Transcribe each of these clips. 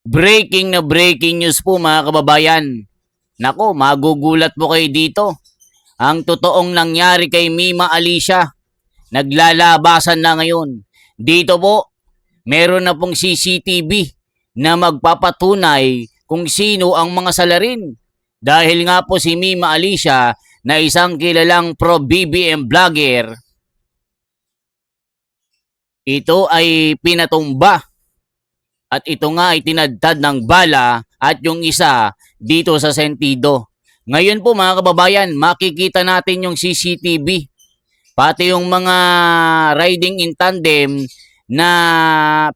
Breaking news po mga kababayan. Nako, magugulat po kayo dito. Ang totoong nangyari kay Mima Alicia, naglalabasan na ngayon. Dito po, meron na pong CCTV na magpapatunay kung sino ang mga salarin. Dahil nga po si Mima Alicia na isang kilalang pro-BBM vlogger, ito ay pinatumba at ito nga ay tinadtad ng bala at yung isa dito sa sentido. Ngayon po mga kababayan, makikita natin yung CCTV. Pati yung mga riding in tandem na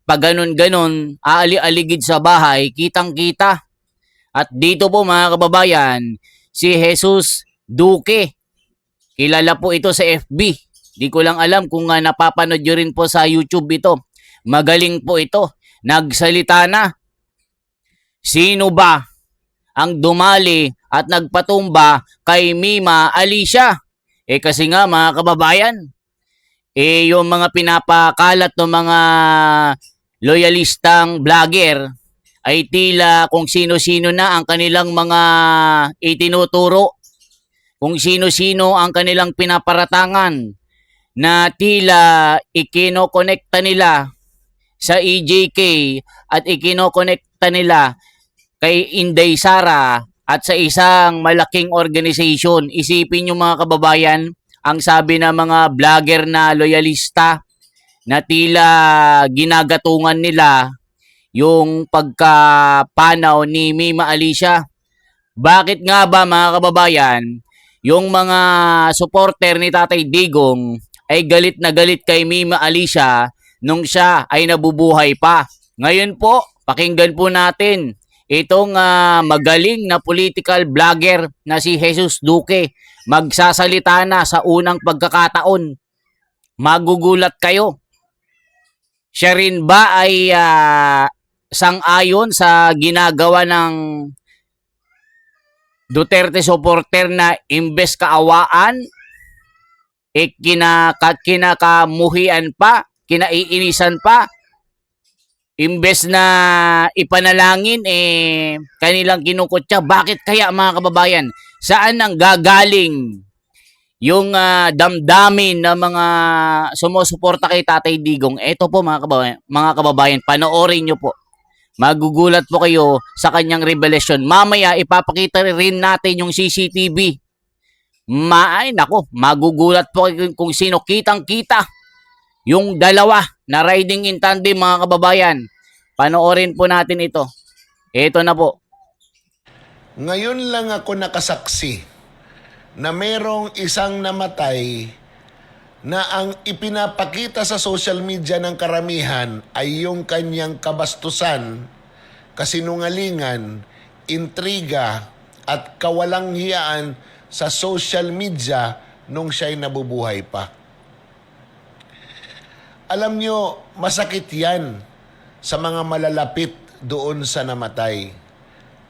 pag ganon-ganon, aali-aligid sa bahay, kitang-kita. At dito po mga kababayan, si Jesus Duque. Kilala po ito sa FB. Di ko lang alam kung napapanood nyo rin po sa YouTube ito. Magaling po ito. Nagsalita na. Sino ba ang dumali at nagpatumba kay Mima Alicia? Kasi nga mga kababayan, yung mga pinapakalat ng mga loyalistang vlogger ay tila kung sino-sino na ang kanilang mga itinuturo, kung sino-sino ang kanilang pinaparatangan na tila ikinokonekta nila sa EJK at ikinokonekta nila kay Inday Sara at sa isang malaking organization. Isipin nyo mga kababayan, ang sabi ng mga vlogger na loyalista na tila ginagatungan nila yung pagkapanaw ni Mima Alicia. Bakit nga ba mga kababayan, yung mga supporter ni Tatay Digong ay galit na galit kay Mima Alicia nung siya ay nabubuhay pa? Ngayon po, pakinggan po natin itong magaling na political vlogger na si Jesus Duque. Magsasalita na sa unang pagkakataon. Magugulat kayo. Siya rin ba ay sang-ayon sa ginagawa ng Duterte supporter na imbes kaawaan, kinakamuhian pa, kinaiinisan pa, imbes na ipanalangin, kanilang kinukutya? Bakit kaya mga kababayan? Saan nang gagaling yung damdamin ng mga sumusuporta kay Tatay Digong? Ito po mga kababayan, panoorin nyo po. Magugulat po kayo sa kanyang revelation. Mamaya ipapakita rin natin yung CCTV. Nako, magugulat po kayo kung sino. Kitang-kita yung dalawa na riding in tandem mga kababayan. Panoorin po natin ito. Ito na po. Ngayon lang ako nakasaksi na merong isang namatay na ang ipinapakita sa social media ng karamihan ay yung kanyang kabastusan, kasinungalingan, intriga at kawalanghiyaan sa social media nung siya'y nabubuhay pa. Alam nyo, masakit yan sa mga malalapit doon sa namatay.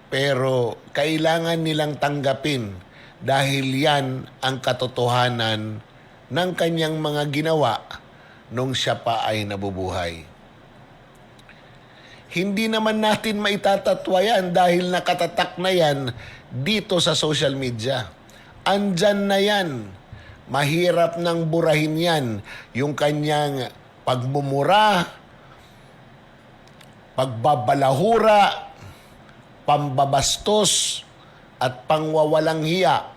Pero kailangan nilang tanggapin dahil yan ang katotohanan ng kanyang mga ginawa nung siya pa ay nabubuhay. Hindi naman natin maitatatwa yan dahil nakatatak na yan dito sa social media. Andyan na yan. Mahirap nang burahin yan. Yung kanyang pagmumura, pagbabalahura, pambabastos, at pangwawalang hiya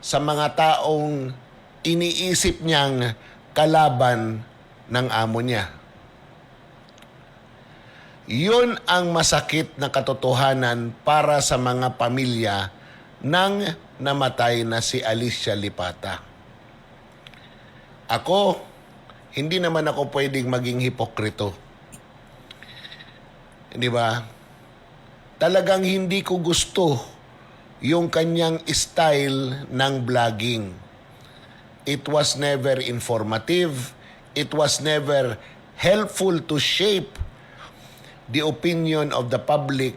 sa mga taong iniisip niyang kalaban ng amo niya. Yun ang masakit na katotohanan para sa mga pamilya ng namatay na si Alicia Lipata. Ako, hindi naman ako pwedeng maging hipokrito. Di ba? Talagang hindi ko gusto yung kanyang style ng vlogging. It was never informative. It was never helpful to shape the opinion of the public.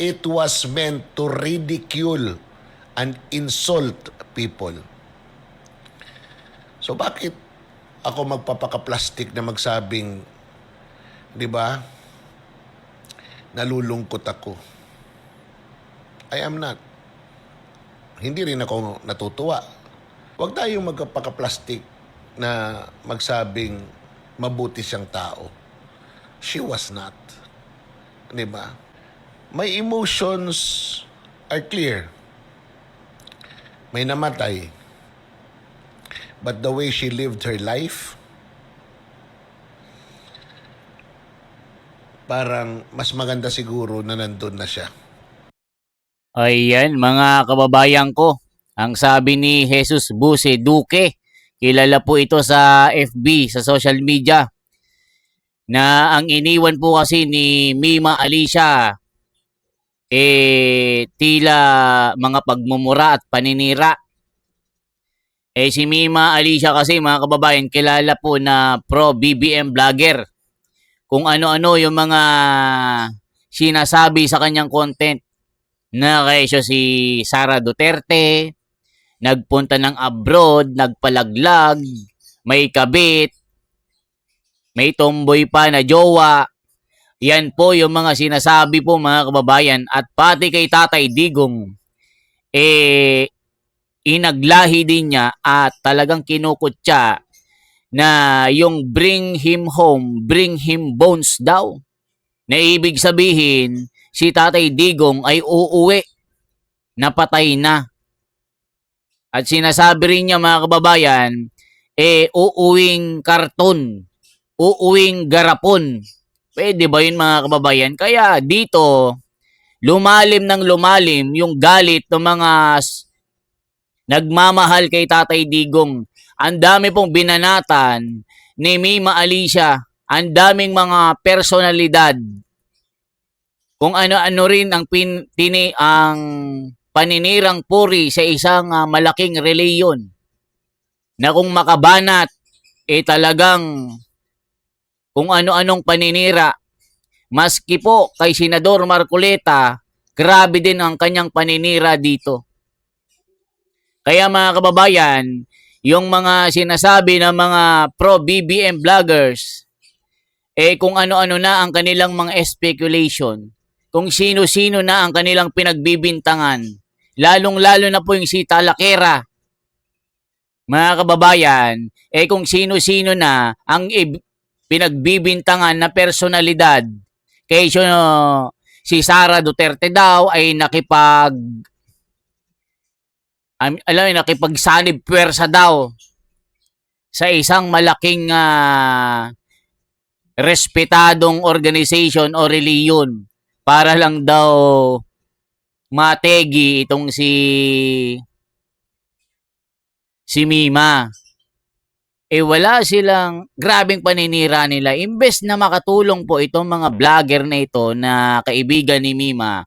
It was meant to ridicule and insult people. So bakit ako magpapaka-plastic na magsabing, di ba? nalulungkot ako. I am not. Hindi rin ako natutuwa. Huwag tayong magpaka-plastic na magsabing mabuti siyang tao. She was not. Di ba? My emotions are clear. May namatay. But the way she lived her life, parang mas maganda siguro na nandun na siya. Ayan, mga kababayan ko. Ang sabi ni Jesus Buse Duque, kilala po ito sa FB, sa social media, na ang iniwan po kasi ni Mima Alicia, tila mga pagmumura at paninira. Si Mima Alicia kasi, mga kababayan, kilala po na pro-BBM vlogger. Kung ano-ano yung mga sinasabi sa kanyang content. Na kayo si Sara Duterte, nagpunta ng abroad, nagpalaglag, may kabit, may tomboy pa na jowa. Yan po yung mga sinasabi po, mga kababayan. At pati kay Tatay Digong, inaglahi din niya at talagang kinukutya na yung bring him home, bring him bones daw. Na ibig sabihin, si Tatay Digong ay uuwi, napatay na. At sinasabi rin niya, mga kababayan, uuwing karton, uuwing garapon. Pwede ba yun, mga kababayan? Kaya dito, lumalim ng lumalim yung galit ng mga nagmamahal kay Tatay Digong. Ang dami pong binanatan ni Mima Alicia. Ang daming mga personalidad. Kung ano-ano rin ang ang paninirang puri sa isang malaking reliyon. Na kung makabanat, talagang kung ano-anong paninira. Maski po kay Senador Marcoleta, grabe din ang kanyang paninira dito. Kaya, mga kababayan, yung mga sinasabi ng mga pro-BBM vloggers, kung ano-ano na ang kanilang mga speculation, kung sino-sino na ang kanilang pinagbibintangan, lalong-lalo na po yung si Talakera, mga kababayan, kung sino-sino na ang pinagbibintangan na personalidad, kaya si Sara Duterte daw ay nakipagsanib puwersa daw sa isang malaking respetadong organization o reliyon para lang daw mategi itong si Mima. Wala silang grabing paninira nila. Imbes na makatulong po itong mga vlogger na ito na kaibigan ni Mima,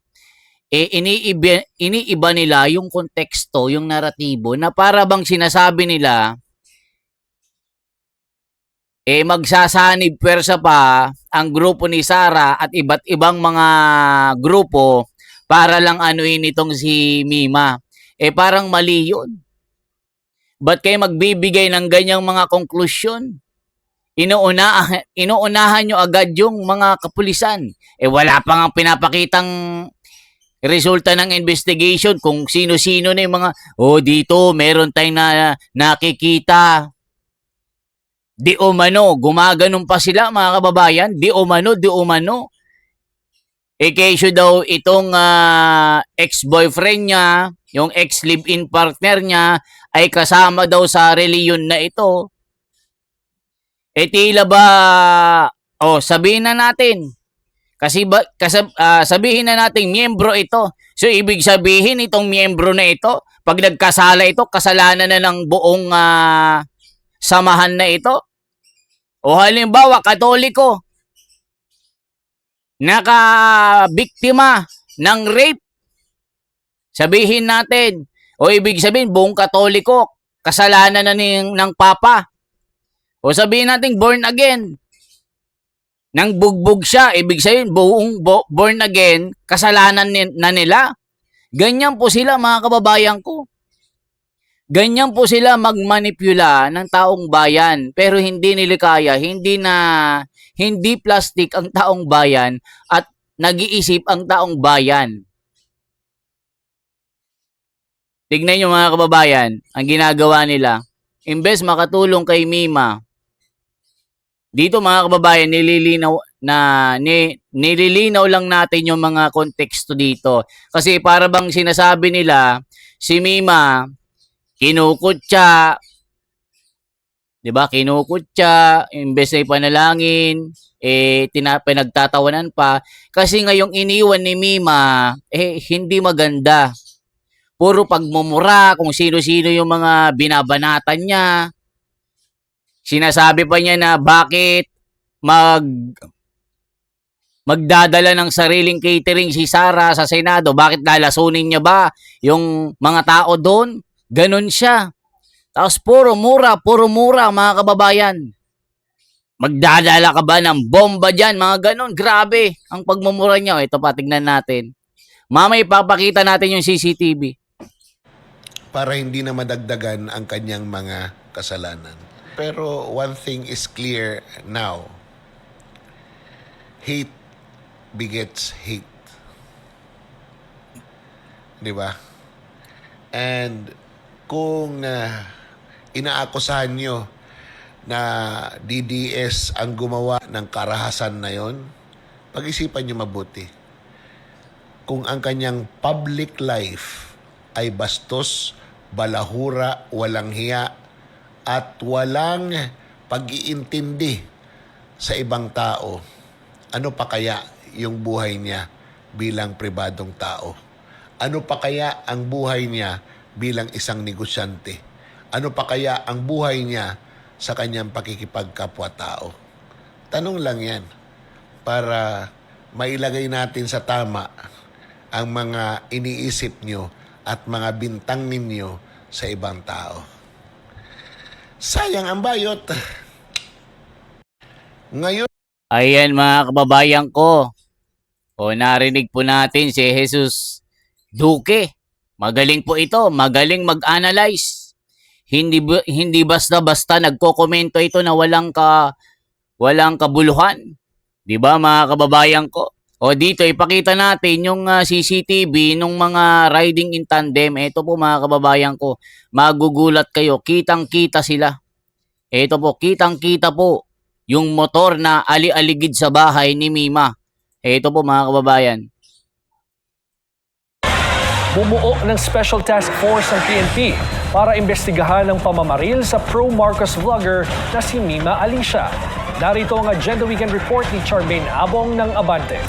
iniiba nila yung konteksto, yung naratibo, na para bang sinasabi nila, magsasanib pwersa pa ang grupo ni Sara at iba't ibang mga grupo para lang anuin itong si Mima. Parang mali yun. Ba't kayo magbibigay ng ganyang mga konklusyon? Inuunahan nyo agad yung mga kapulisan. Wala pa nga pinapakitang resulta ng investigation kung sino-sino na yung mga, dito meron tayong nakikita. Di umano, gumaganon pa sila, mga kababayan. Di umano. Kesyo daw itong ex-boyfriend niya, yung ex-live-in partner niya, ay kasama daw sa reliyon na ito. Tila ba, sabihin na natin, sabihin na natin, miyembro ito. So, ibig sabihin, itong miyembro na ito, pag nagkasala ito, kasalanan na ng buong samahan na ito. O halimbawa, Katoliko, nakabiktima ng rape. Sabihin natin, ibig sabihin, buong Katoliko, kasalanan na ng Papa. O sabihin natin, born again. Nang bugbog siya, ibig sabihin, buong born again, kasalanan na nila. Ganyan po sila, mga kababayan ko. Ganyan po sila magmanipula ng taong bayan. Pero hindi nila kaya, hindi plastic ang taong bayan at nag-iisip ang taong bayan. Tignan nyo mga kababayan, ang ginagawa nila. Imbes makatulong kay Mima, dito mga kababayan, nililinaw lang natin yung mga konteksto dito. Kasi para bang sinasabi nila, si Mima, kinukutya, di ba? Kinukutya, imbes na ipanalangin, pinagtatawanan pa. Kasi ngayong iniwan ni Mima, hindi maganda. Puro pagmumura, kung sino-sino yung mga binabanatan niya. Sinasabi pa niya na bakit magdadala ng sariling catering si Sara sa Senado. Bakit lalasunin niya ba yung mga tao doon? Ganon siya. Tapos puro mura mga kababayan. Magdadala ka ba ng bomba dyan? Mga ganon. Grabe ang pagmumura niya. Ito pa, tignan natin. Mamaya ipapakita natin yung CCTV. Para hindi na madagdagan ang kanyang mga kasalanan. Pero one thing is clear now. Hate begets hate. Di ba? And kung inaakusahan nyo na DDS ang gumawa ng karahasan na yon, pag-isipan nyo mabuti. Kung ang kanyang public life ay bastos, balahura, walang hiya, at walang pag-iintindi sa ibang tao, ano pa kaya yung buhay niya bilang pribadong tao? Ano pa kaya ang buhay niya bilang isang negosyante? Ano pa kaya ang buhay niya sa kanyang pakikipagkapwa-tao? Tanong lang yan para mailagay natin sa tama ang mga iniisip nyo at mga bintang ninyo sa ibang tao. Sayang ang bayot. Ngayon, Ayan mga kababayan ko. O narinig po natin si Jesus Duque. Magaling po ito, magaling mag-analyze. Hindi basta-basta nagkokomento ito na walang kabuluhan. 'Di ba mga kababayan ko? O dito ipakita natin yung CCTV nung mga riding in tandem. Ito po mga kababayan ko, magugulat kayo, kitang-kita sila. Ito po, kitang-kita po yung motor na ali-aligid sa bahay ni Mima. Ito po mga kababayan. Bumuo ng Special Task Force ang PNP para imbestigahan ang pamamaril sa pro-Marcos vlogger na si Mima Alicia. Narito ang Agenda Weekend Report ni Charmaine Abong ng Abante.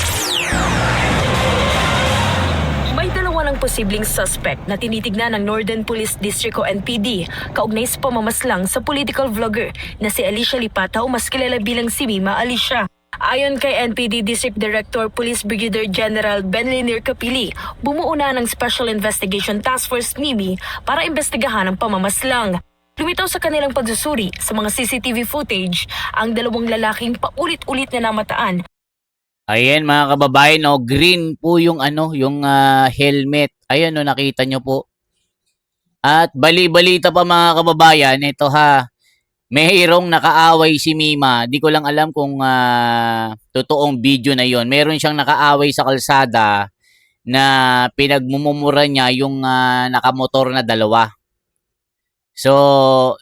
May dalawa ng posibleng suspect na tinitignan ng Northern Police District o NPD kaugnay sa pamamaslang sa political vlogger na si Alicia Lipata o mas kilala bilang si Mima Alicia. Ayon kay NPD District Director Police Brigadier General Benliner Capili, bumuo na ng Special Investigation Task Force NIMI para imbestigahan ang pamamaslang. Lumitaw sa kanilang pagsusuri sa mga CCTV footage ang dalawang lalaking paulit-ulit na namataan. Ayan mga kababayan, no, green po yung helmet. Ayan no, nakita nyo po. At bali-balita pa mga kababayan, ito ha. Mayroong nakaaway si Mima. Di ko lang alam kung totoong video na yon. Meron siyang nakaaway sa kalsada na pinagmumura niya yung nakamotor na dalawa. So,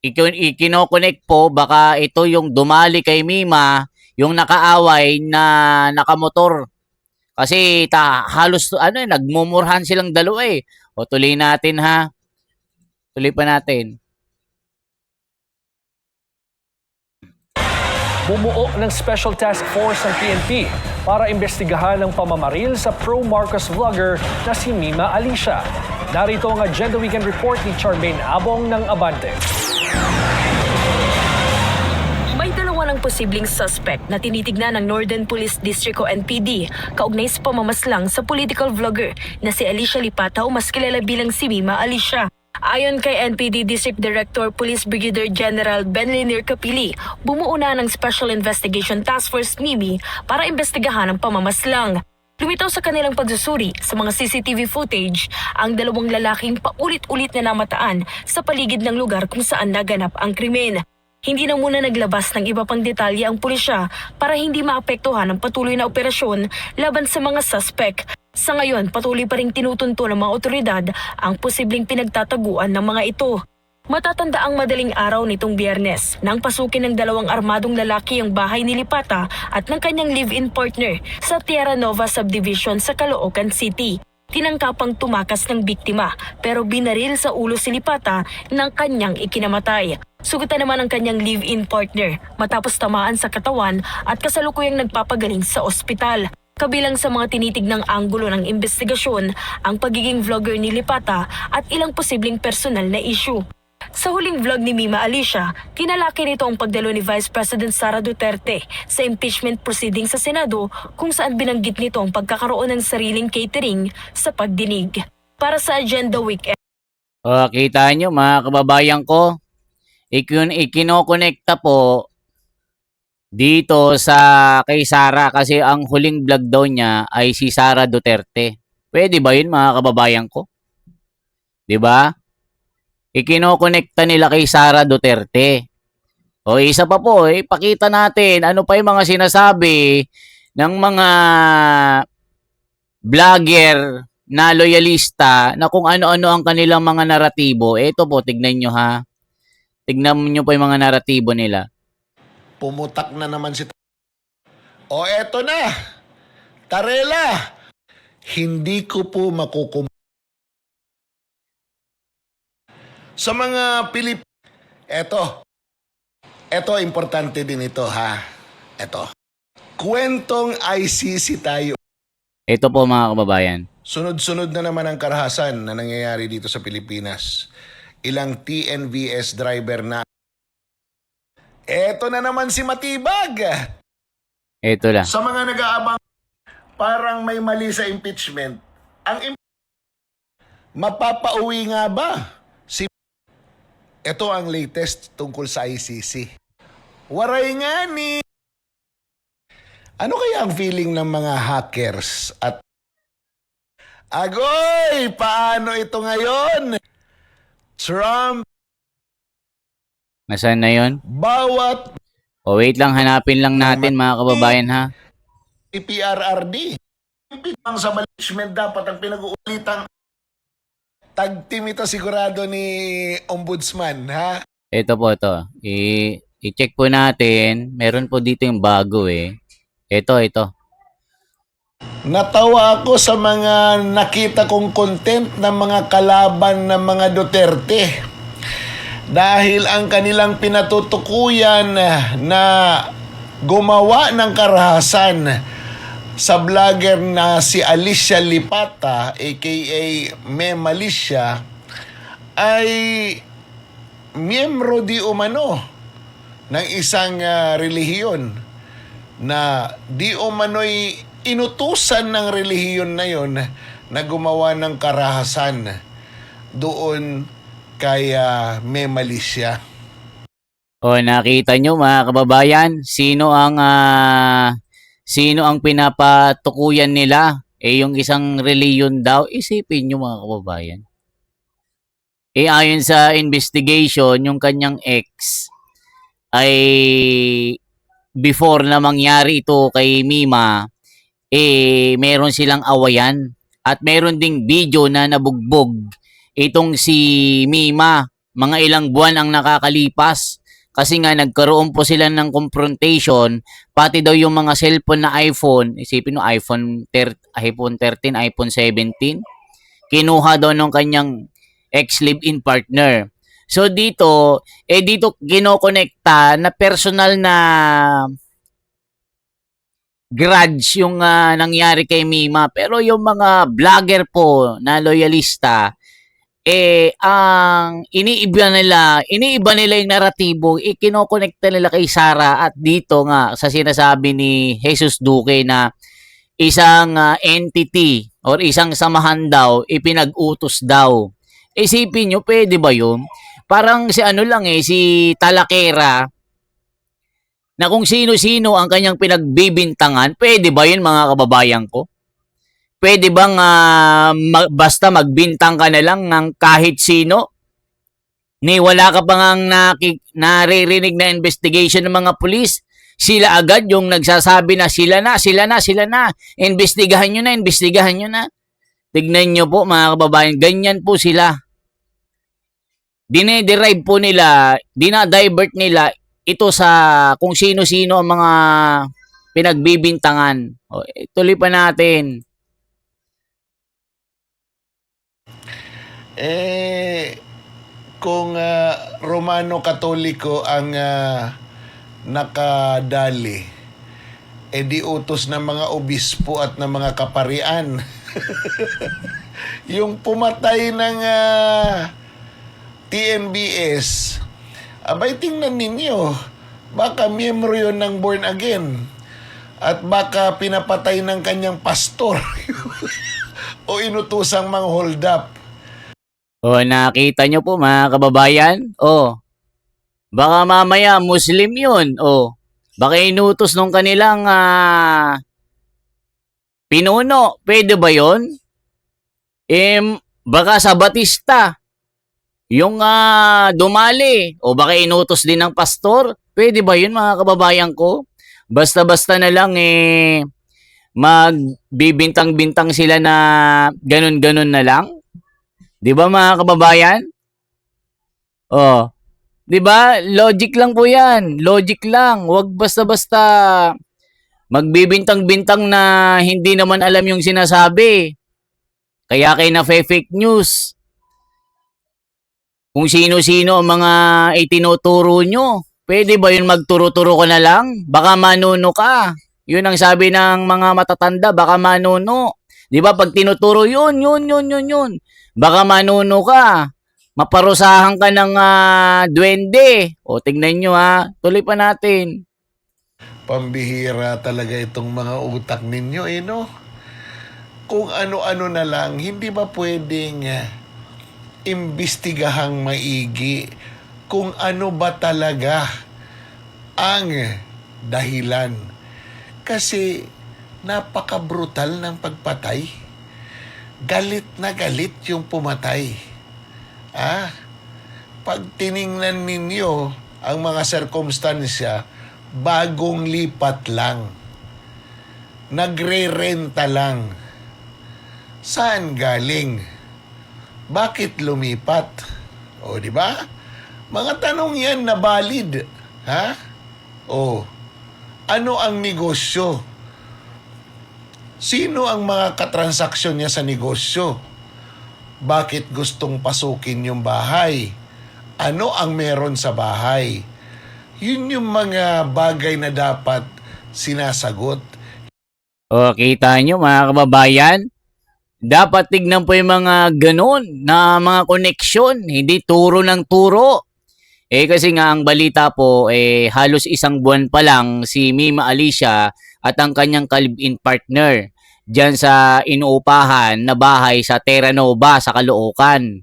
ikinokonek po, baka ito yung dumali kay Mima, yung nakaaway na nakamotor. Kasi halos nagmumurhan silang dalawa eh. O tuloy natin ha. Tuloy pa natin. Bumuo ng Special Task Force ang PNP para imbestigahan ang pamamaril sa pro-Marcos vlogger na si Mima Alicia. Narito ang Agenda Weekend Report ni Charmaine Abong ng Abante. May dalawa ng posibleng suspect na tinitignan ng Northern Police District o NPD kaugnay sa pamamaslang sa political vlogger na si Alicia Lipata o mas kilala bilang si Mima Alicia. Ayon kay NPD District Director Police Brigadier General Benliner Capili, bumuo na ng Special Investigation Task Force NIMI para imbestigahan ang pamamaslang. Lumitaw sa kanilang pagsusuri sa mga CCTV footage ang dalawang lalaking paulit-ulit na namataan sa paligid ng lugar kung saan naganap ang krimen. Hindi na muna naglabas ng iba pang detalye ang pulisya para hindi maapektuhan ang patuloy na operasyon laban sa mga suspect. Sa ngayon, patuloy pa ring tinutunto ng mga otoridad ang posibleng pinagtataguan ng mga ito. Matatanda ang madaling araw nitong Biyernes nang pasukin ng dalawang armadong lalaki ang bahay ni Lipata at ng kanyang live-in partner sa Tierra Nova Subdivision sa Caloocan City. Tinangkapang tumakas ng biktima pero binaril sa ulo si Lipata ng kanyang ikinamatay. Sugatan naman ang kanyang live-in partner matapos tamaan sa katawan at kasalukuyang nagpapagaling sa ospital. Kabilang sa mga tinitignang anggulo ng investigasyon ang pagiging vlogger ni Lipata at ilang posibleng personal na issue. Sa huling vlog ni Mima Alicia, kinalaki nito ang pagdalo ni Vice President Sara Duterte sa impeachment proceeding sa Senado kung saan binanggit nito ang pagkakaroon ng sariling catering sa pagdinig. Para sa Agenda Weekend. O, kita nyo mga kababayan ko, ikinokonekta po dito sa kay Sara kasi ang huling vlog daw niya ay si Sara Duterte. Pwede ba yun mga kababayan ko? 'Di ba? Ikinokonekta nila kay Sara Duterte. O isa pa po, ipakita natin ano pa yung mga sinasabi ng mga vlogger na loyalista na kung ano-ano ang kanilang mga naratibo. Ito po, tignan nyo ha. Tignan nyo po yung mga naratibo nila. Pumutak na naman si... O eto na! Tarela! Hindi ko po makukum... Sa mga Pilip... Eto. Eto, importante din ito, ha? Eto. Kwentong ICC tayo. Ito po mga kababayan. Sunod-sunod na naman ang karahasan na nangyayari dito sa Pilipinas. Ilang TNVS driver na. Eto na naman si Matibag. Ito lang. Sa mga nag-aabang, parang may mali sa impeachment. Mapapauwi nga ba? Ito ang latest tungkol sa ICC. Waray nga ni... Ano kaya ang feeling ng mga hackers at... Agoy! Paano ito ngayon? Trump, Nasaan na yun? bawat O wait lang, hanapin lang natin mga kababayan ha. PRRD. Ang sa management dapat ang pinag-uulitang tag-team ito sigurado ni Ombudsman, ha? Ito po ito. I-check po natin. Meron po dito yung bago eh. Ito. Natawa ako sa mga nakita kong content ng mga kalaban ng mga Duterte. Dahil ang kanilang pinatutukuyan na gumawa ng karahasan sa vlogger na si Alicia Lipata, aka Mem Alicia, ay miyembro di umano ng isang relihiyon na di umano'y inutusan ng relihiyon na yon na gumawa ng karahasan doon kay Mem Alicia. O nakita nyo mga kababayan, sino ang pinapatukuyan nila? Yung isang reliyon daw. Isipin nyo mga kababayan. Ayon sa investigation, yung kanyang ex ay before na mangyari ito kay Mima, meron silang awayan. At meron ding video na nabugbog itong si Mima. Mga ilang buwan ang nakakalipas. Kasi nga nagkaroon po sila ng confrontation, pati daw yung mga cellphone na iPhone, isipin mo iPhone 13, iPhone 17, kinuha daw ng kanyang ex-live-in partner. So dito kinokonekta na personal na grudge yung nangyari kay Mima. Pero yung mga vlogger po na loyalista, ang iniiba nila yung naratibo, kinokonekta nila kay Sara at dito nga sa sinasabi ni Jesus Duque na isang entity or isang samahan daw, ipinag-utos daw. Isipin nyo, pwede ba yun? Parang si si Talakera na kung sino-sino ang kanyang pinagbibintangan, pwede ba yun mga kababayan ko? Pwede bang basta magbintang ka na lang ng kahit sino? Ni wala ka pa ngang naririnig na investigation ng mga pulis. Sila agad yung nagsasabi na sila na. Imbestigahan nyo na. Tignan nyo po mga kababayan, ganyan po sila. Dinederive po nila, dinadivert nila ito sa kung sino-sino ang mga pinagbibintangan. O, tuloy pa natin. Kung Romano Katoliko ang nakadali, di utos ng mga obispo at ng mga kaparian. Yung pumatay ng TNBS, abay tingnan ninyo, baka miyembro yun ng born again at baka pinapatay ng kanyang pastor o inutusang mang hold up. O, nakita nyo po mga kababayan? O, baka mamaya Muslim yun. O, baka inutos nung kanilang pinuno. Pwede ba yun? Baka sa Batista, yung dumali. O baka inutos din ng pastor. Pwede ba yun mga kababayan ko? Basta-basta na lang magbibintang-bintang sila na ganun-ganun na lang. Di ba mga kababayan? Oh, di ba? Logic lang po yan. Logic lang. Huwag basta-basta magbibintang-bintang na hindi naman alam yung sinasabi. Kaya kayo na fake news. Kung sino-sino ang mga itinuturo nyo, pwede ba yun magturo-turo ko na lang? Baka manuno ka. Yun ang sabi ng mga matatanda, baka manuno. Di ba? Pag tinuturo yun. Baka manuno ka. Maparusahan ka ng duwende. O, tignan nyo tuloy pa natin. Pambihira talaga itong mga utak ninyo, no? Kung ano-ano na lang, hindi ba pwedeng imbestigahang maigi kung ano ba talaga ang dahilan? Kasi napaka-brutal ng pagpatay. Galit na galit yung pumatay. Pag tiningnan ninyo ang mga sirkumstansya, bagong lipat lang. Nagre-renta lang. Saan galing? Bakit lumipat? O, di ba? Mga tanong yan na valid. O, ano ang negosyo? Sino ang mga katransaksyon niya sa negosyo? Bakit gustong pasukin yung bahay? Ano ang meron sa bahay? Yun yung mga bagay na dapat sinasagot. O, kita nyo mga kababayan? Dapat tignan po yung mga ganun na mga koneksyon, hindi turo ng turo. Kasi nga ang balita po, halos isang buwan pa lang si Mima Alicia at ang kanyang kalib-in partner dyan sa inuupahan na bahay sa Terra Nova sa Caloocan.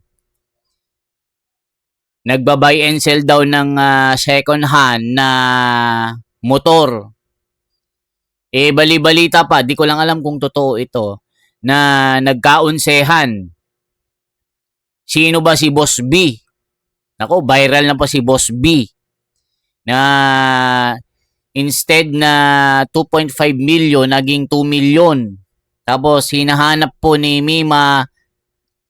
Nagba-buy and sell daw ng second hand na motor. Bali-balita pa, di ko lang alam kung totoo ito, na nagkaunsehan. Sino ba si Boss B? Nako, viral na pa si Boss B. Na instead na 2.5 million, naging 2 million. Tapos hinahanap po ni Mima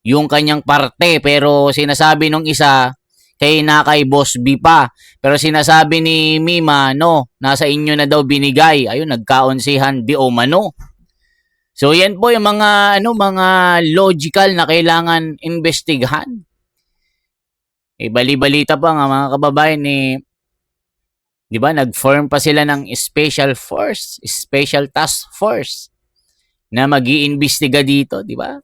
yung kanyang parte. Pero sinasabi nung isa, kay Boss B pa. Pero sinasabi ni Mima, no, nasa inyo na daw binigay. Ayun, nagkaunsihan di o mano. So yan po yung mga mga logical na kailangan investigahan. Bali-balita pa nga mga kababayan di ba, nag-form pa sila ng special task force na mag-iimbestiga dito, di ba?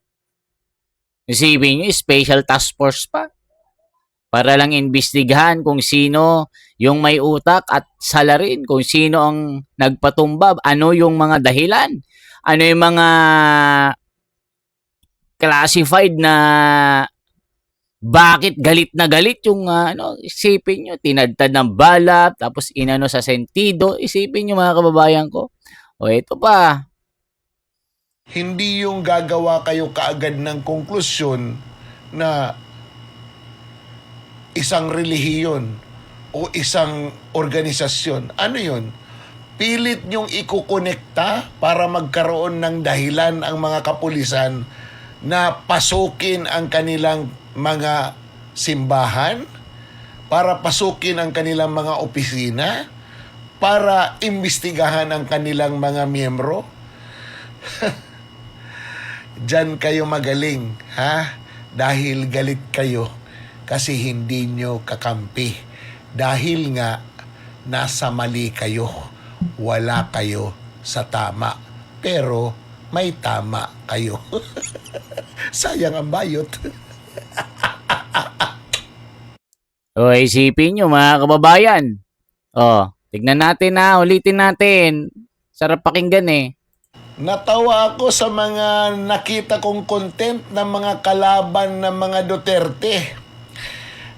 Isipin nyo, special task force pa. Para lang imbestigahan kung sino yung may utak at salarin, kung sino ang nagpatumba, ano yung mga dahilan, ano yung mga classified na bakit galit na galit yung isipin nyo, tinadtad ng bala, tapos inano sa sentido, isipin nyo mga kababayan ko. O ito pa. Hindi yung gagawa kayo kaagad ng konklusyon na isang relihiyon o isang organisasyon. Ano yun? Pilit niyong ikukonekta para magkaroon ng dahilan ang mga kapulisan na pasukin ang kanilang mga simbahan, para pasukin ang kanilang mga opisina, para imbestigahan ang kanilang mga miyembro. Diyan kayo magaling, ha? Dahil galit kayo kasi hindi nyo kakampi. Dahil nga nasa mali kayo. Wala kayo sa tama. Pero may tama kayo. Sayang ang bayot. O, isipin nyo mga kababayan. O, tignan natin na, ulitin natin. Sarap pakinggan eh. Natawa ako sa mga nakita kong content ng mga kalaban ng mga Duterte.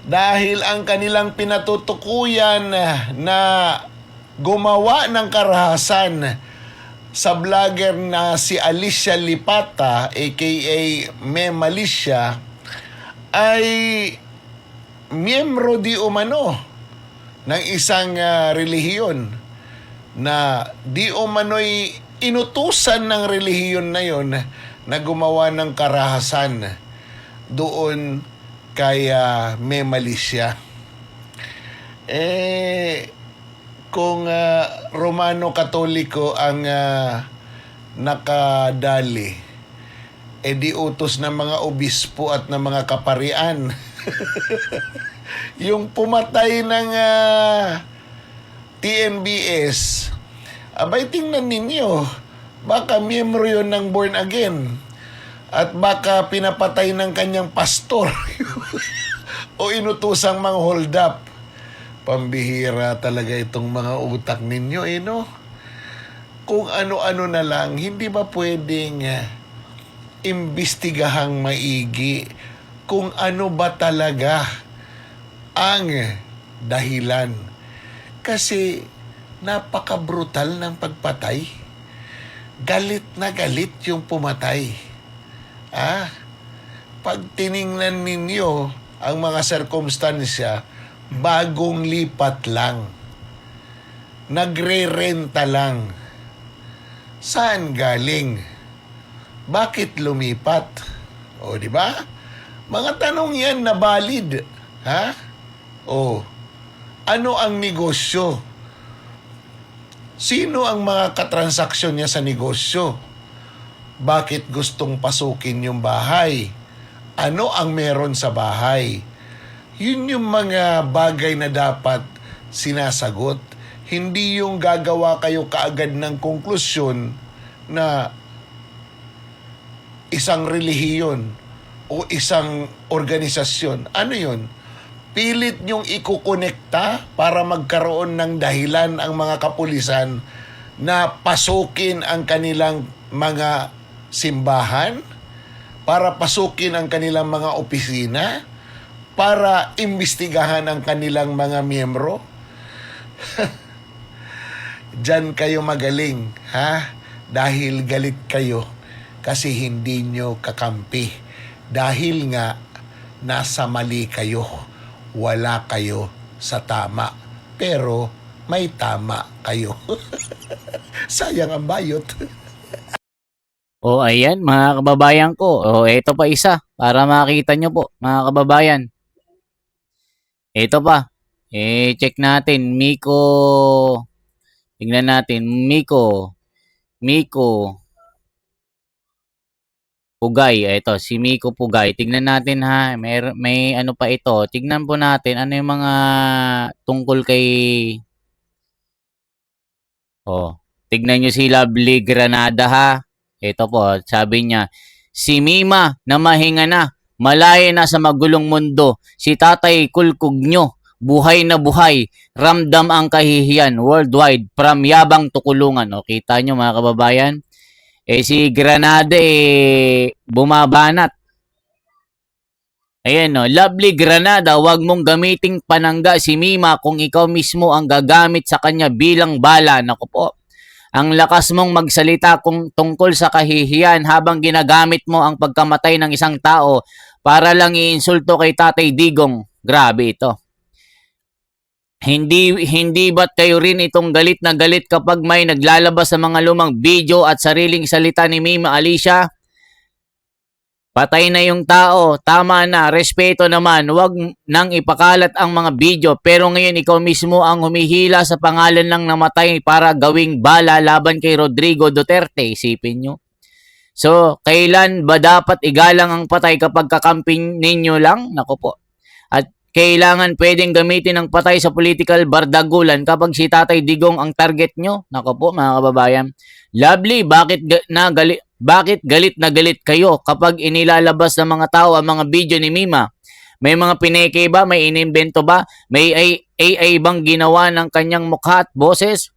Dahil ang kanilang pinatutukuyan na gumawa ng karahasan sa vlogger na si Alicia Lipata, aka Mem Alicia, ay miyembro di umano ng isang relihiyon na di umano'y inutusan ng relihiyon na yon na gumawa ng karahasan doon kay Mem Alicia. Kung Romano Katoliko ang nakadali, di utos ng mga obispo at ng mga kaparian. Yung pumatay ng TNBS, abay tingnan ninyo, baka miyembro yun ng born again. At baka pinapatay ng kanyang pastor o inutusang mga hold up. Pambihira talaga itong mga utak ninyo, no? Kung ano-ano na lang, hindi ba pwedeng imbestigahang maigi kung ano ba talaga ang dahilan? Kasi napaka-brutal ng pagpatay. Galit na galit yung pumatay. Pag tiningnan ninyo ang mga sirkumstansya, bagong lipat lang. Nagre-renta lang. Saan galing? Bakit lumipat? O, di ba? Mga tanong yan na valid. Ano ang negosyo? Sino ang mga katransaksyon niya sa negosyo? Bakit gustong pasukin yung bahay? Ano ang meron sa bahay? Yun yung mga bagay na dapat sinasagot. Hindi yung gagawa kayo kaagad ng konklusyon na isang relihiyon o isang organisasyon. Ano yun? Pilit niyong ikukonekta para magkaroon ng dahilan ang mga kapulisan na pasukin ang kanilang mga simbahan, para pasukin ang kanilang mga opisina, para imbestigahan ang kanilang mga miyembro. Diyan kayo magaling, ha? Dahil galit kayo kasi hindi nyo kakampi. Dahil nga nasa mali kayo. Wala kayo sa tama. Pero may tama kayo. Sayang ang bayot. O, ayan mga kababayan ko. O, ito pa isa para makita nyo po mga kababayan. Ito pa. Check natin. Miko. Tingnan natin. Miko Pugay. Ito, si Miko Pugay. Tingnan natin ha. May ano pa ito. Tingnan po natin ano yung mga tungkol kay... tignan nyo si Lovely Granada ha. Ito po, sabi niya, si Mima na mahinga na, malaya na sa magulong mundo, si Tatay Kulkog nyo, buhay na buhay, ramdam ang kahihiyan, worldwide, from Yabang Tukulungan. O, kita nyo mga kababayan, si Granada bumabanat. Ayan o, Lovely Granada, wag mong gamiting panangga si Mima kung ikaw mismo ang gagamit sa kanya bilang bala. Naku po. Ang lakas mong magsalita kung tungkol sa kahihiyan habang ginagamit mo ang pagkamatay ng isang tao para lang iinsulto kay Tatay Digong. Grabe ito. Hindi ba't kayo rin itong galit na galit kapag may naglalabas sa mga lumang video at sariling salita ni Mima Alicia? Patay na yung tao, tama na, respeto naman, wag nang ipakalat ang mga video, pero ngayon ikaw mismo ang humihila sa pangalan ng namatay para gawing bala laban kay Rodrigo Duterte, isipin nyo. So, kailan ba dapat igalang ang patay kapag kakamping ninyo lang? Nako po. At kailangan pwedeng gamitin ang patay sa political bardagulan kapag si Tatay Digong ang target nyo? Nako po mga kababayan. Lovely, bakit galit na galit kayo kapag inilalabas ng mga tao ang mga video ni Mima? May mga pineke ba? May inimbento ba? May AI bang ginawa ng kanyang mukha at boses?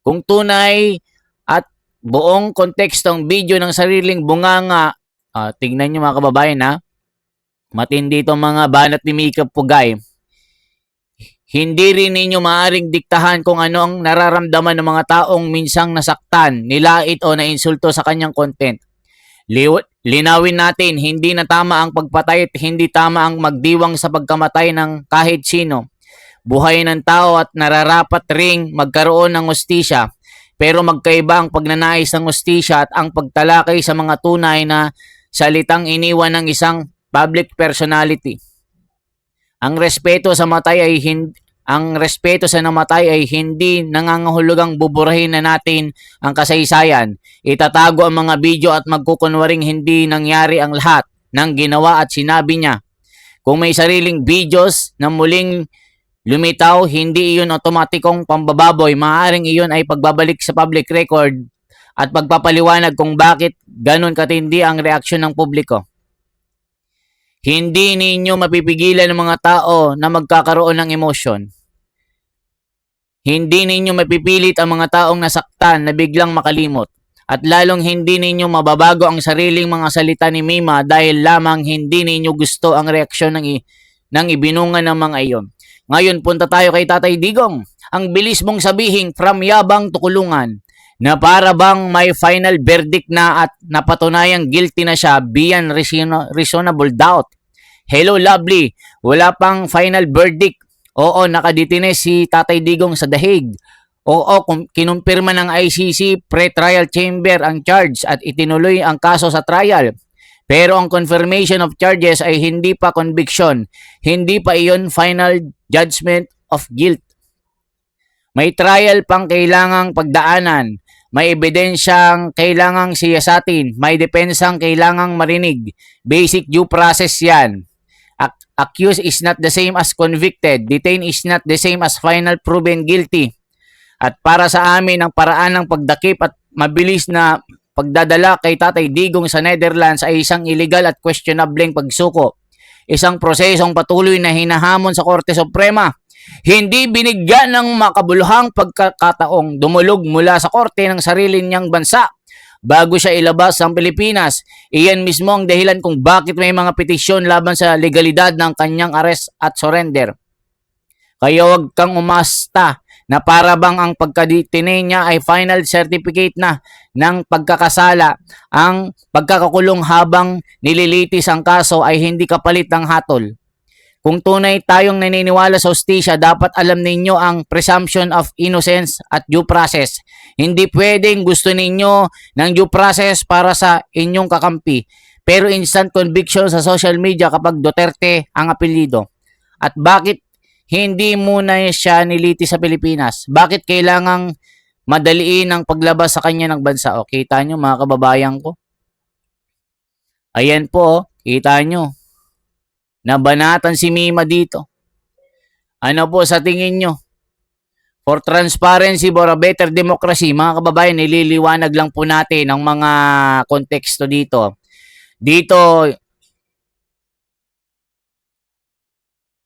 Kung tunay at buong kontekstong video ng sariling bunganga, tingnan nyo mga kababayan ha, matindi itong mga banat ni Mika Pugay. Hindi rin ninyo maaring diktahan kung ano ang nararamdaman ng mga taong minsang nasaktan, nilait o nainsulto sa kanyang content. Linawin natin, hindi na tama ang pagpatay at hindi tama ang magdiwang sa pagkamatay ng kahit sino. Buhay ng tao at nararapat ring magkaroon ng hustisya. Pero magkaiba ang pagnanais ng hustisya at ang pagtalakay sa mga tunay na salitang iniwan ng isang public personality. Ang respeto sa namatay ay hindi nangangahulugang buburahin na natin ang kasaysayan. Itatago ang mga video at magkukunwaring hindi nangyari ang lahat ng ginawa at sinabi niya. Kung may sariling videos na muling lumitaw, hindi iyon otomatikong pambababoy. Maaaring iyon ay pagbabalik sa public record at pagpapaliwanag kung bakit ganun katindi ang reaksyon ng publiko. Hindi ninyo mapipigilan ng mga tao na magkakaroon ng emosyon. Hindi ninyo mapipilit ang mga taong nasaktan na biglang makalimot. At lalong hindi ninyo mababago ang sariling mga salita ni Mima dahil lamang hindi ninyo gusto ang reaksyon ng ibinunga ng mga iyon. Ngayon punta tayo kay Tatay Digong. Ang bilis mong sabihin from yabang to kulungan na para bang may final verdict na at napatunayang guilty na siya beyond reasonable doubt. Hello lovely, wala pang final verdict. Oo, nakadetine si Tatay Digong sa The Hague. Oo, kinumpirma ng ICC pre-trial chamber ang charge at itinuloy ang kaso sa trial. Pero ang confirmation of charges ay hindi pa conviction. Hindi pa iyon final judgment of guilt. May trial pang kailangang pagdaanan. May ebidensyang kailangang siyasatin. May depensang kailangang marinig. Basic due process yan. Accused is not the same as convicted. Detained is not the same as final proven guilty. At para sa amin, ang paraan ng pagdakip at mabilis na pagdadala kay Tatay Digong sa Netherlands ay isang illegal at questionableng pagsuko. Isang prosesong patuloy na hinahamon sa Korte Suprema. Hindi binigyan ng makabuluhang pagkakataong dumulog mula sa korte ng sarili niyang bansa bago siya ilabas sa Pilipinas. Iyan mismo ang dahilan kung bakit may mga petisyon laban sa legalidad ng kanyang arrest at surrender. Kaya huwag kang umasta na para bang ang pagkadetine niya ay final certificate na ng pagkakasala. Ang pagkakakulong habang nililitis ang kaso ay hindi kapalit ng hatol. Kung tunay tayong naniniwala sa hustisya, dapat alam ninyo ang presumption of innocence at due process. Hindi pwedeng gusto ninyo ng due process para sa inyong kakampi, pero instant conviction sa social media kapag Duterte ang apelyido. At bakit hindi muna siya niliti sa Pilipinas? Bakit kailangang madaliin ang paglabas sa kanya ng bansa? O, kita nyo mga kababayan ko. Ayan po, kita nyo. Nabanatan si Mima dito. Ano po sa tingin nyo? For transparency, for a better democracy, mga kababayan, nililiwanag lang po natin ang mga konteksto dito. Dito,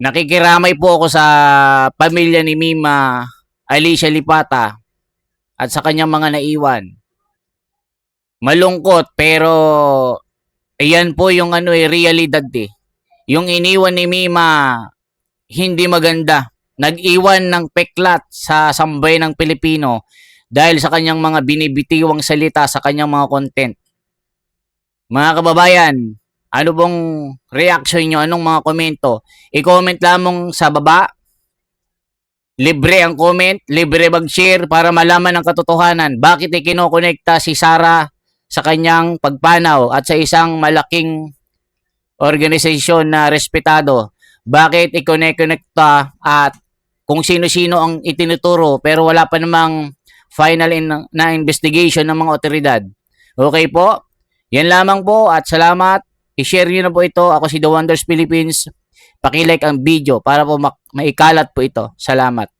nakikiramay po ako sa pamilya ni Mima Alicia Lipata at sa kanyang mga naiwan. Malungkot pero ayan po yung realidad eh. Yung iniwan ni Mima hindi maganda. Nag-iwan ng peklat sa sambay ng Pilipino dahil sa kanyang mga binibitiwang salita sa kanyang mga content. Mga kababayan, Ano bang reaction nyo? Anong mga komento? I-comment lamang sa baba. Libre ang comment, libre mag-share para malaman ang katotohanan. Bakit ikinokonekta si Sara sa kanyang pagpanaw at sa isang malaking organisasyon na respetado? Bakit ikonekta at kung sino-sino ang itinuturo pero wala pa namang final na investigation ng mga otoridad? Okay po? Yan lamang po at salamat. I-share nyo na po ito. Ako si The Wonders Philippines. Paki-like ang video para po maikalat po ito. Salamat.